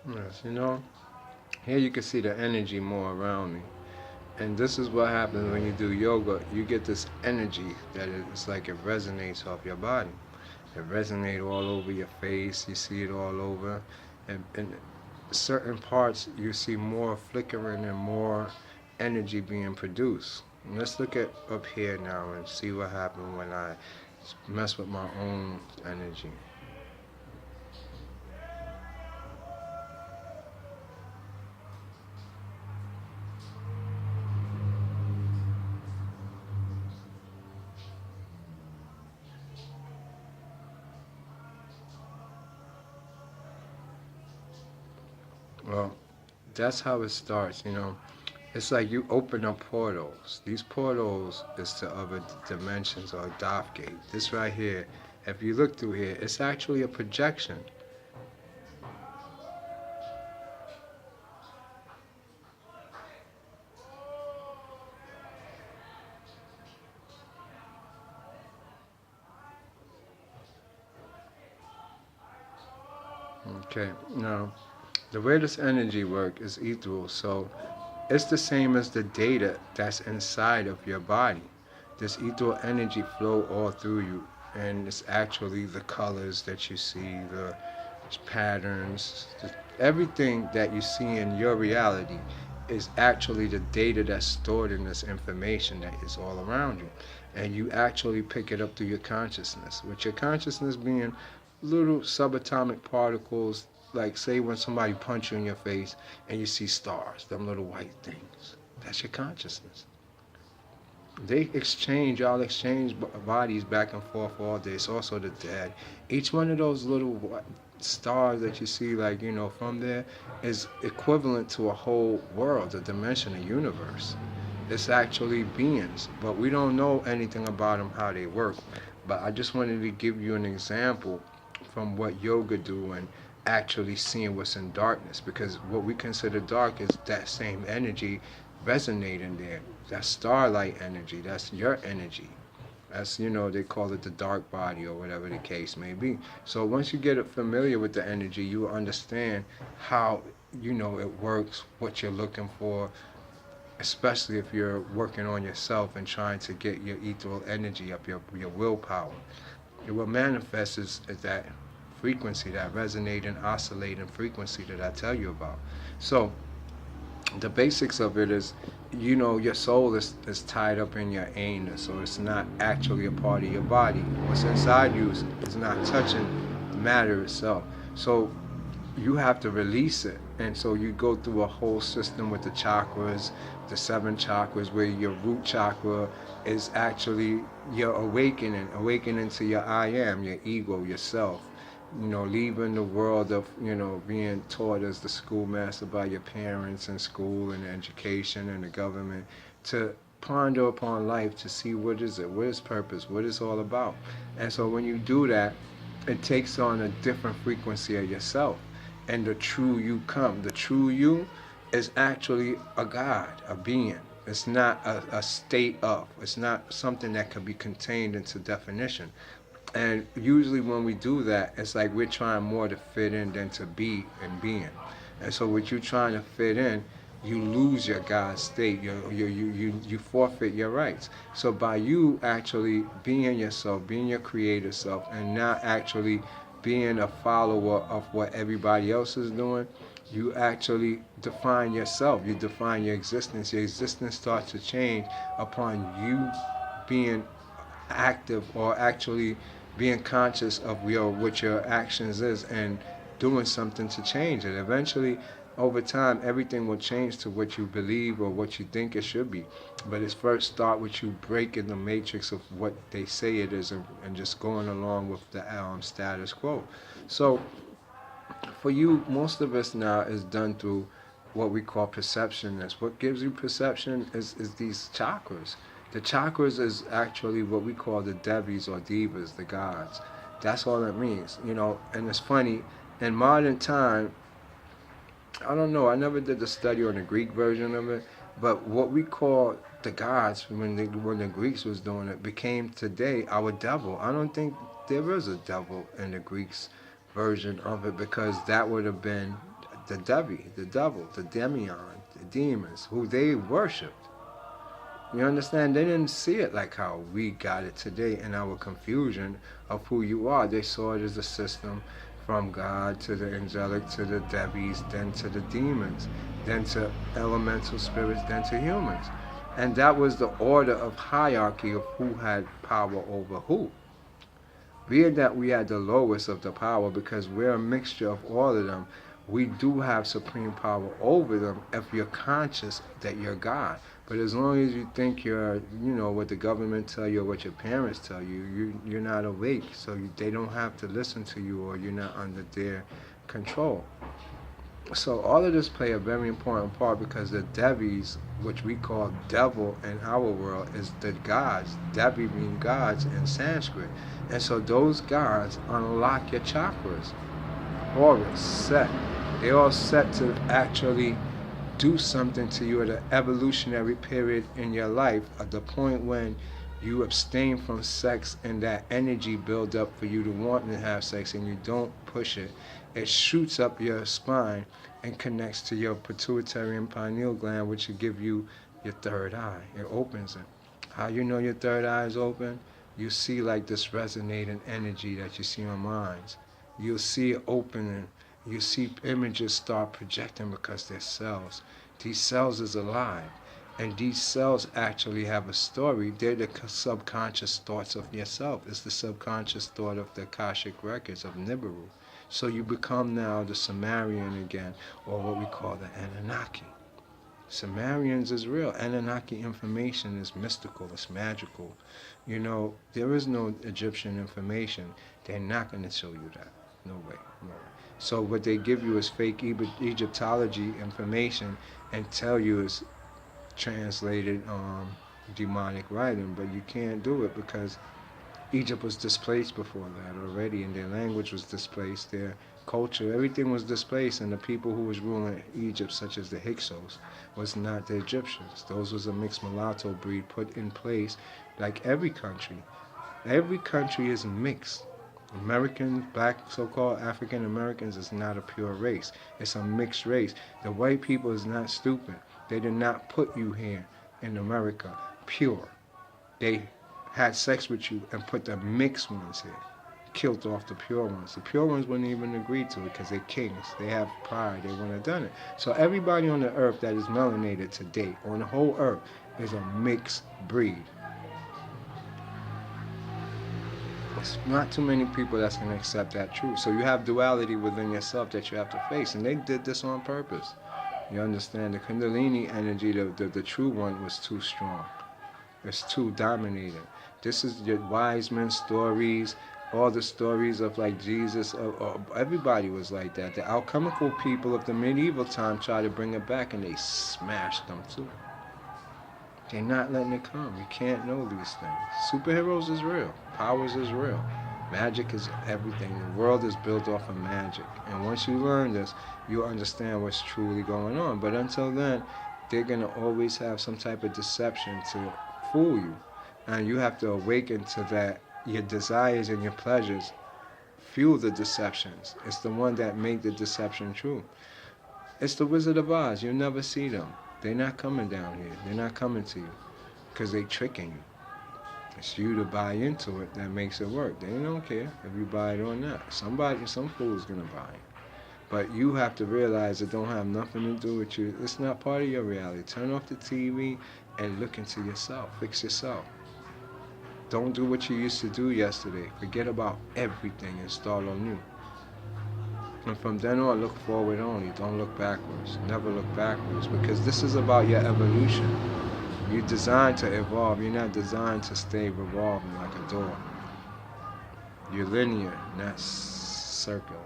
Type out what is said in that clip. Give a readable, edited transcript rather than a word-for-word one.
Yes, here you can see the energy more around me. And this is what happens when you do yoga. You get this energy that it's like it resonates off your body. It resonates all over your face. You see it all over. And certain parts you see more flickering and more energy being produced. And let's look at up here now and see what happened when I mess with my own energy. Well, that's how it starts. It's like you open up portals. These portals is to other dimensions or Darth Gate. This right here, if you look through here, it's actually a projection. Okay, now the way this energy work is ethereal, so it's the same as the data that's inside of your body. This ethereal energy flow all through you, and it's actually the colors that you see, the patterns, everything that you see in your reality is actually the data that's stored in this information that is all around you. And you actually pick it up through your consciousness, with your consciousness being little subatomic particles, like say when somebody punch you in your face and you see stars, them little white things. That's your consciousness. Y'all exchange bodies back and forth all day. It's also the dead. Each one of those little stars that you see, like, from there, is equivalent to a whole world, a dimension, a universe. It's actually beings, but we don't know anything about them, how they work. But I just wanted to give you an example from what yoga do and actually seeing what's in darkness, because what we consider dark is that same energy resonating there. That's starlight energy. That's your energy. They call it the dark body or whatever the case may be. So once you get familiar with the energy, you will understand how, it works, what you're looking for, especially if you're working on yourself and trying to get your ethereal energy up, your willpower. What manifests is that frequency, that resonating, oscillating frequency that I tell you about. So the basics of it is, your soul is tied up in your anus, so it's not actually a part of your body. What's inside you is not touching matter itself. So you have to release it. And so you go through a whole system with the chakras, the 7 chakras, where your root chakra is actually your awakening to your I am, your ego, yourself. Leaving the world of, being taught as the schoolmaster by your parents and school and education and the government, to ponder upon life, to see what is purpose, what it's all about. And so when you do that, it takes on a different frequency of yourself. And the true you come. The true you is actually a God, a being. It's not a state of. It's not something that can be contained into definition. And usually when we do that, it's like we're trying more to fit in than to be in being. And so what you're trying to fit in, you lose your God state. You forfeit your rights. So by you actually being yourself, being your creative self, and not actually being a follower of what everybody else is doing, you actually define yourself. You define your existence. Your existence starts to change upon you being active, or actually being conscious of what your actions is and doing something to change it. Eventually, over time, everything will change to what you believe or what you think it should be. But it's first start with you breaking the matrix of what they say it is, and just going along with the status quo. So for you, most of us now is done through what we call perceptionness. What gives you perception is these chakras. The chakras is actually what we call the devis or divas, the gods. That's all it means. And it's funny, in modern time, I don't know, I never did the study on the Greek version of it, but what we call the gods when the Greeks was doing it became today our devil. I don't think there is a devil in the Greeks version of it, because that would have been the Devi, the devil, the demion, the demons, who they worshipped. You understand? They didn't see it like how we got it today in our confusion of who you are. They saw it as a system from God to the angelic to the Devis, then to the demons, then to elemental spirits, then to humans. And that was the order of hierarchy of who had power over who. Being that we had the lowest of the power because we're a mixture of all of them, we do have supreme power over them if you're conscious that you're God. But as long as you think you're, what the government tell you or what your parents tell you, you're not awake. So they don't have to listen to you, or you're not under their control. So all of this play a very important part because the Devis, which we call devil in our world, is the gods. Devi mean gods in Sanskrit. And so those gods unlock your chakras. Horus, Set. They all set to actually do something to you at an evolutionary period in your life, at the point when you abstain from sex and that energy build up for you to want to have sex and you don't push it. It shoots up your spine and connects to your pituitary and pineal gland, which will give you your third eye. It opens it. How you know your third eye is open? You see like this resonating energy that you see on minds. You'll see it opening. You see images start projecting because they're cells. These cells is alive. And these cells actually have a story. They're the subconscious thoughts of yourself. It's the subconscious thought of the Akashic records of Nibiru. So you become now the Sumerian again, or what we call the Anunnaki. Sumerians is real. Anunnaki information is mystical, it's magical. There is no Egyptian information. They're not going to show you that. No way, no way. So what they give you is fake Egyptology information and tell you is translated demonic writing, but you can't do it because Egypt was displaced before that already, and their language was displaced, their culture, everything was displaced, and the people who was ruling Egypt, such as the Hyksos, was not the Egyptians. Those was a mixed mulatto breed put in place like every country. Every country is mixed. Americans, black, so-called African Americans is not a pure race. It's a mixed race. The white people is not stupid. They did not put you here in America pure. They had sex with you and put the mixed ones here. Killed off the pure ones. The pure ones wouldn't even agree to it because they're kings. They have pride. They wouldn't have done it. So everybody on the earth that is melanated today, on the whole earth, is a mixed breed. There's not too many people that's going to accept that truth. So you have duality within yourself that you have to face. And they did this on purpose. You understand? The Kundalini energy, the true one, was too strong. It's too dominating. This is your wise men stories, all the stories of like Jesus. Everybody was like that. The alchemical people of the medieval time tried to bring it back and they smashed them too. They're not letting it come. You can't know these things. Superheroes is real. Powers is real. Magic is everything. The world is built off of magic. And once you learn this, you'll understand what's truly going on. But until then, they're going to always have some type of deception to fool you. And you have to awaken to that. Your desires and your pleasures fuel the deceptions. It's the one that make the deception true. It's the Wizard of Oz. You'll never see them. They're not coming down here. They're not coming to you because they're tricking you. It's you to buy into it that makes it work. They don't care if you buy it or not. Some fool's going to buy it. But you have to realize it don't have nothing to do with you. It's not part of your reality. Turn off the TV and look into yourself. Fix yourself. Don't do what you used to do yesterday. Forget about everything and start anew. And from then on, look forward only. Don't look backwards. Never look backwards, because this is about your evolution. You're designed to evolve. You're not designed to stay revolving like a door. You're linear, not circular.